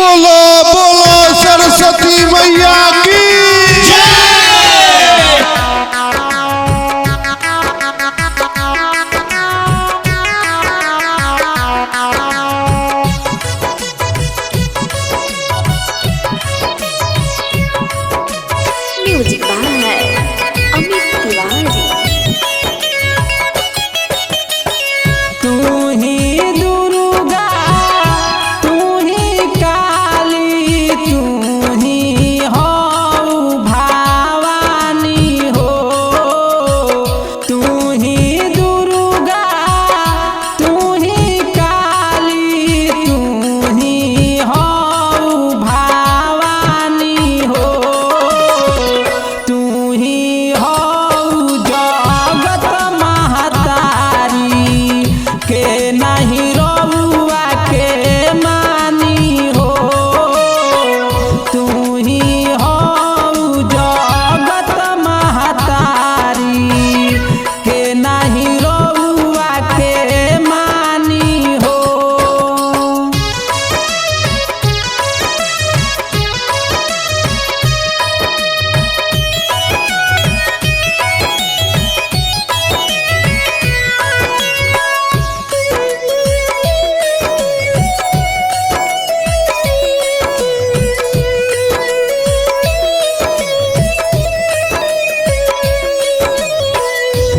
बोलो बोलो सरस्वती मैया की म्यूजिक बाय अमित तिवारी। तू ही दुर्गा, तू ही काली, तू ही हो भवानी हो। तू ही दुर्गा, तू ही काली, तू ही हो भवानी हो। तू ही हो जगत महतारी के नहीं रउआ के मानी हो। तू ही हो जगत महतारी के नहीं रउआ के मानी हो।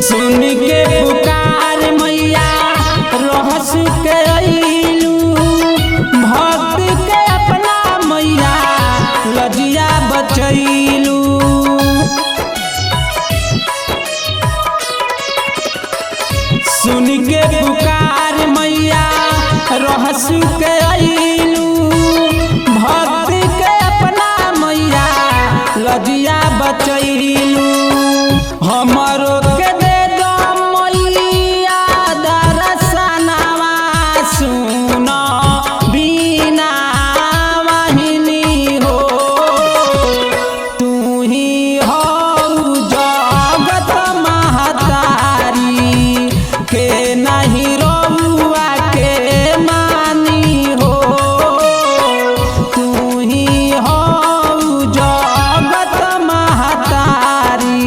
सुन के पुकार मैया रहस के अइलू, भक्त के अपना मैया लजिया बचैलू। सुन के पुकार मैया रहस के अइलू, भक्त के अपना मैया लजिया बचैलू। हमरो के दे दो मैया दर्शनवा, सुन बिना वाहिनी हो। तू ही हो जगत महतारी के नहीं रउआ के मानी हो। तू ही हो जगत महतारी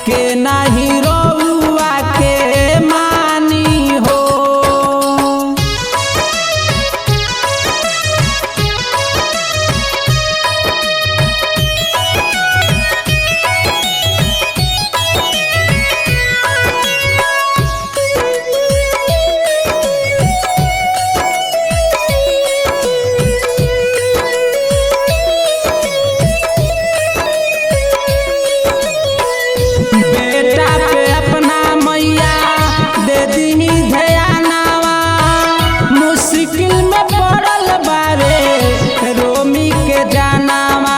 के नहीं रउआ के मानी हो। बेटा पे अपना मैया दे दीही ध्यानवा, मुश्किल में पड़ल बारे रोमी के जानवा।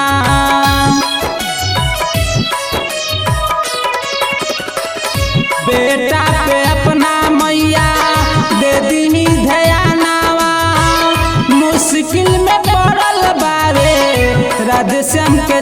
बेटा पे अपना मैया दे दीही ध्यानवा, मुश्किल में पड़ल बारे राधेश्याम के